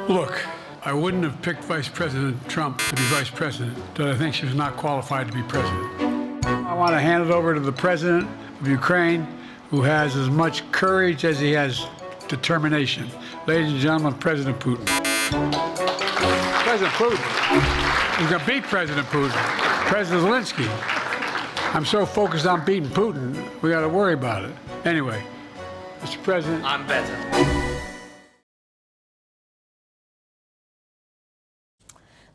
Look, I wouldn't have picked Vice President Trump to be vice president, but I think she was not qualified to be president. I want to hand it over to the president of Ukraine, who has as much courage as he has determination. Ladies and gentlemen, President Putin. President Putin. He's going to beat President Putin. President Zelensky. I'm so focused on beating Putin, we got to worry about it. Anyway, Mr. President. I'm better.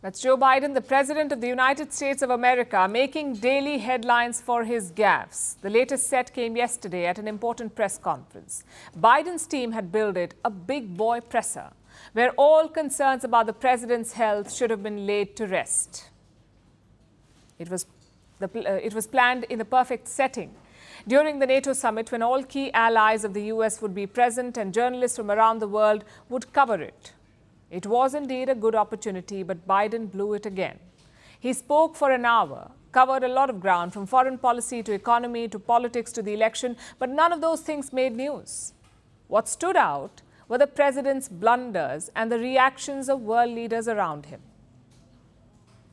That's Joe Biden, the President of the United States of America, making daily headlines for his gaffes. The latest set came yesterday at an important press conference. Biden's team had billed it a big boy presser, where all concerns about the president's health should have been laid to rest. It was planned in the perfect setting. During the NATO Summit, when all key allies of the US would be present and journalists from around the world would cover it. It was indeed a good opportunity, but Biden blew it again. He spoke for an hour, covered a lot of ground from foreign policy to economy to politics to the election, but none of those things made news. What stood out were the president's blunders and the reactions of world leaders around him.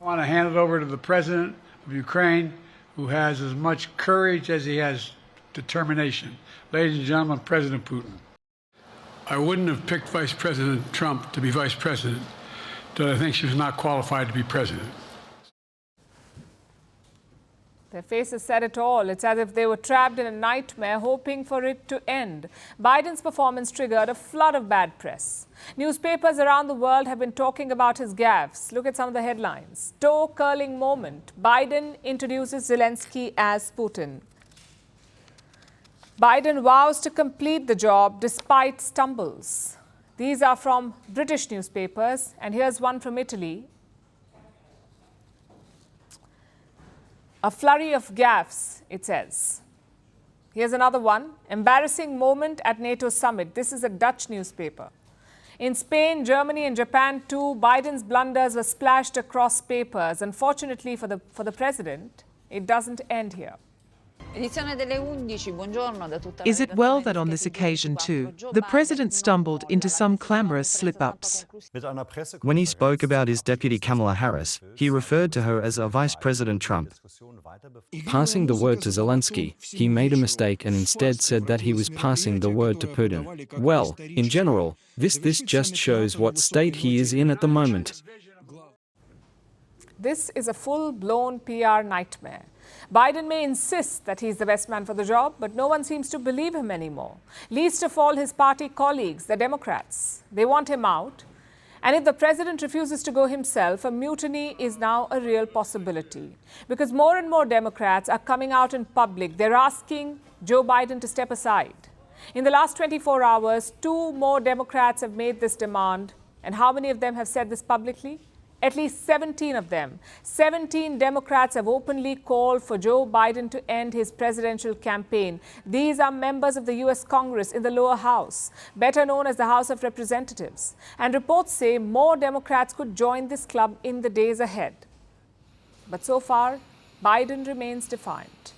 I want to hand it over to the president of Ukraine, who has as much courage as he has determination. Ladies and gentlemen, President Putin. I wouldn't have picked Vice President Trump to be vice president, but I think she was not qualified to be president. Their faces said it all. It's as if they were trapped in a nightmare, hoping for it to end. Biden's performance triggered a flood of bad press. Newspapers around the world have been talking about his gaffes. Look at some of the headlines. Toe-curling moment. Biden introduces Zelensky as Putin. Biden vows to complete the job despite stumbles. These are from British newspapers, and here's one from Italy. A flurry of gaffes, it says. Here's another one. Embarrassing moment at NATO Summit. This is a Dutch newspaper. In Spain, Germany and Japan too, Biden's blunders were splashed across papers. Unfortunately for the president, it doesn't end here. Is it well that on this occasion too, the president stumbled into some clamorous slip-ups? When he spoke about his deputy Kamala Harris, he referred to her as a Vice President Trump. Passing the word to Zelensky, he made a mistake and instead said that he was passing the word to Putin. Well, in general, this just shows what state he is in at the moment. This is a full-blown PR nightmare. Biden may insist that he's the best man for the job, but no one seems to believe him anymore. Least of all his party colleagues, the Democrats. They want him out. And if the president refuses to go himself, a mutiny is now a real possibility. Because more and more Democrats are coming out in public. They're asking Joe Biden to step aside. In the last 24 hours, 2 more Democrats have made this demand. And how many of them have said this publicly? At least 17 of them. 17 Democrats have openly called for Joe Biden to end his presidential campaign. These are members of the U.S. Congress in the lower house, better known as the House of Representatives. And reports say more Democrats could join this club in the days ahead. But so far, Biden remains defiant.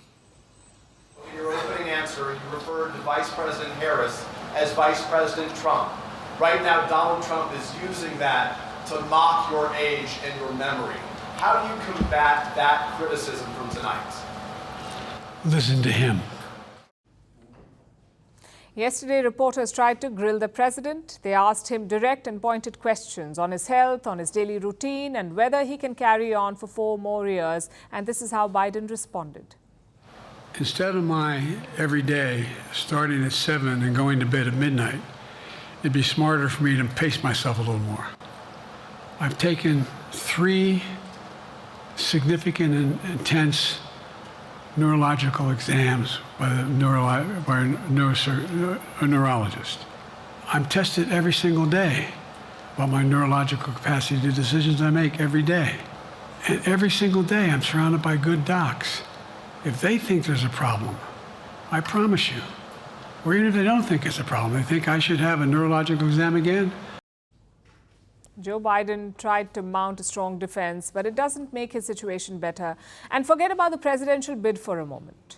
In your opening answer, you referred to Vice President Harris as Vice President Trump. Right now, Donald Trump is using that to mock your age and your memory. How do you combat that criticism from tonight? Listen to him. Yesterday, reporters tried to grill the president. They asked him direct and pointed questions on his health, on his daily routine, and whether he can carry on for 4 more years. And this is how Biden responded. Instead of my every day starting at 7 and going to bed at midnight, it'd be smarter for me to pace myself a little more. I've taken 3 significant and intense neurological exams by a neurologist. I'm tested every single day about my neurological capacity to do decisions I make every day. And every single day I'm surrounded by good docs. If they think there's a problem, I promise you, or even if they don't think it's a problem, they think I should have a neurological exam again, Joe Biden tried to mount a strong defense, but it doesn't make his situation better. And forget about the presidential bid for a moment.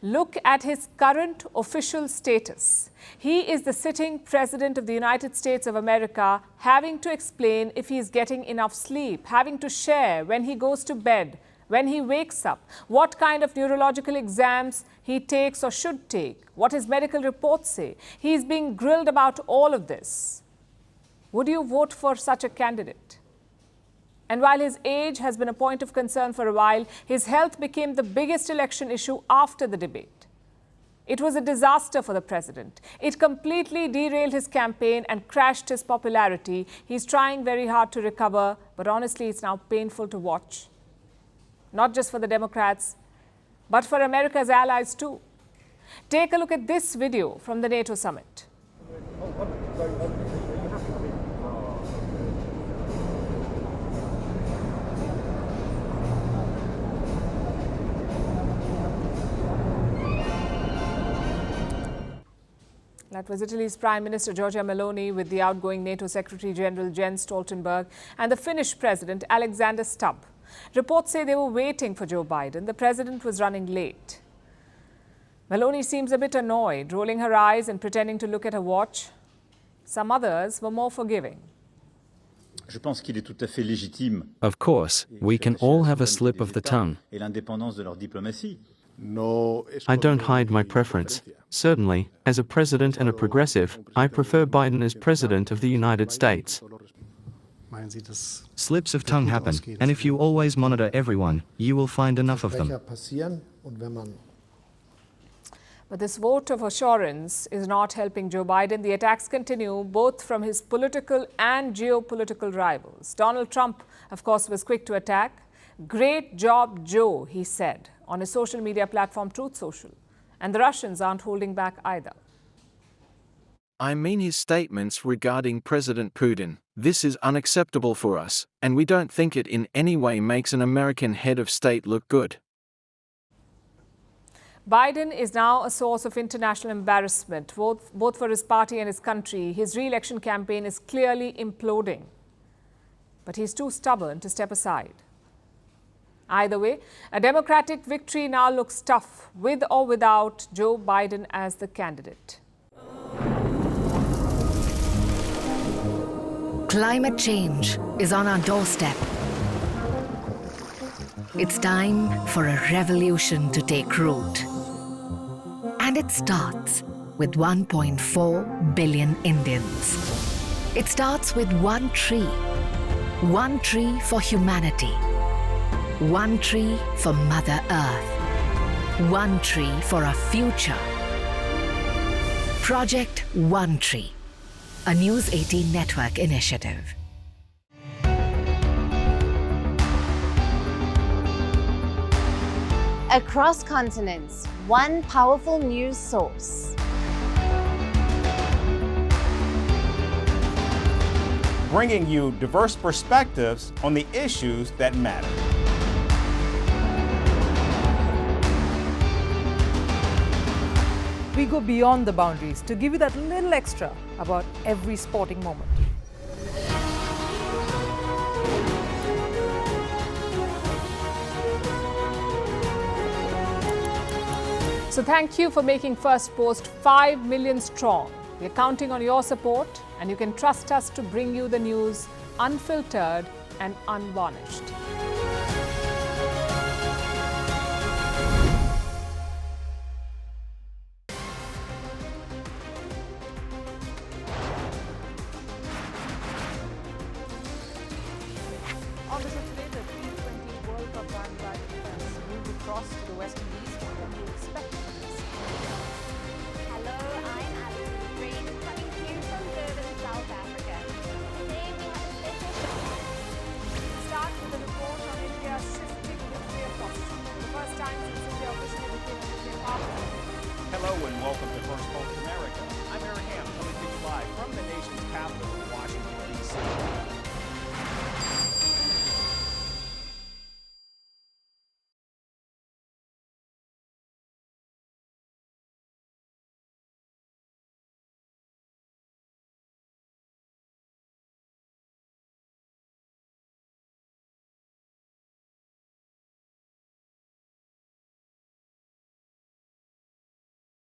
Look at his current official status. He is the sitting President of the United States of America, having to explain if he is getting enough sleep, having to share when he goes to bed, when he wakes up, what kind of neurological exams he takes or should take, what his medical reports say. He is being grilled about all of this. Would you vote for such a candidate? And while his age has been a point of concern for a while, his health became the biggest election issue after the debate. It was a disaster for the president. It completely derailed his campaign and crashed his popularity. He's trying very hard to recover, but honestly, it's now painful to watch. Not just for the Democrats, but for America's allies too. Take a look at this video from the NATO Summit. That was Italy's Prime Minister Giorgia Meloni with the outgoing NATO Secretary General Jens Stoltenberg and the Finnish President Alexander Stubb. Reports say they were waiting for Joe Biden. The president was running late. Meloni seems a bit annoyed, rolling her eyes and pretending to look at her watch. Some others were more forgiving. Of course, we can all have a slip of the tongue. I don't hide my preference. Certainly, as a president and a progressive, I prefer Biden as president of the United States. Slips of tongue happen, and if you always monitor everyone, you will find enough of them. But this vote of assurance is not helping Joe Biden. The attacks continue both from his political and geopolitical rivals. Donald Trump, of course, was quick to attack. "Great job, Joe," he said on his social media platform Truth Social. And the Russians aren't holding back either. I mean his statements regarding President Putin. This is unacceptable for us, and we don't think it in any way makes an American head of state look good. Biden is now a source of international embarrassment, both for his party and his country. His re-election campaign is clearly imploding. But he's too stubborn to step aside. Either way, a Democratic victory now looks tough, with or without Joe Biden as the candidate. Climate change is on our doorstep. It's time for a revolution to take root. And it starts with 1.4 billion Indians. It starts with one tree. One tree for humanity. One tree for Mother Earth. One tree for a future. Project One Tree, a News 18 network initiative. Across continents, one powerful news source. Bringing you diverse perspectives on the issues that matter. We go beyond the boundaries to give you that little extra about every sporting moment. So thank you for making Firstpost 5 million strong. We're counting on your support, and you can trust us to bring you the news unfiltered and unvarnished. On the show today, the T20 World Cup Bangladesh moved across to the West Indies. What can you expect from this? Hello, I'm Alice Green, coming to you from Durban, South Africa. Today we have a special show. Start with a report on India's shifting nuclear posture. The first time since India officially became a nuclear power. Hello and welcome to Firstpost America. I'm Eric Ham, coming to you live from the nation's capital, Washington, D.C.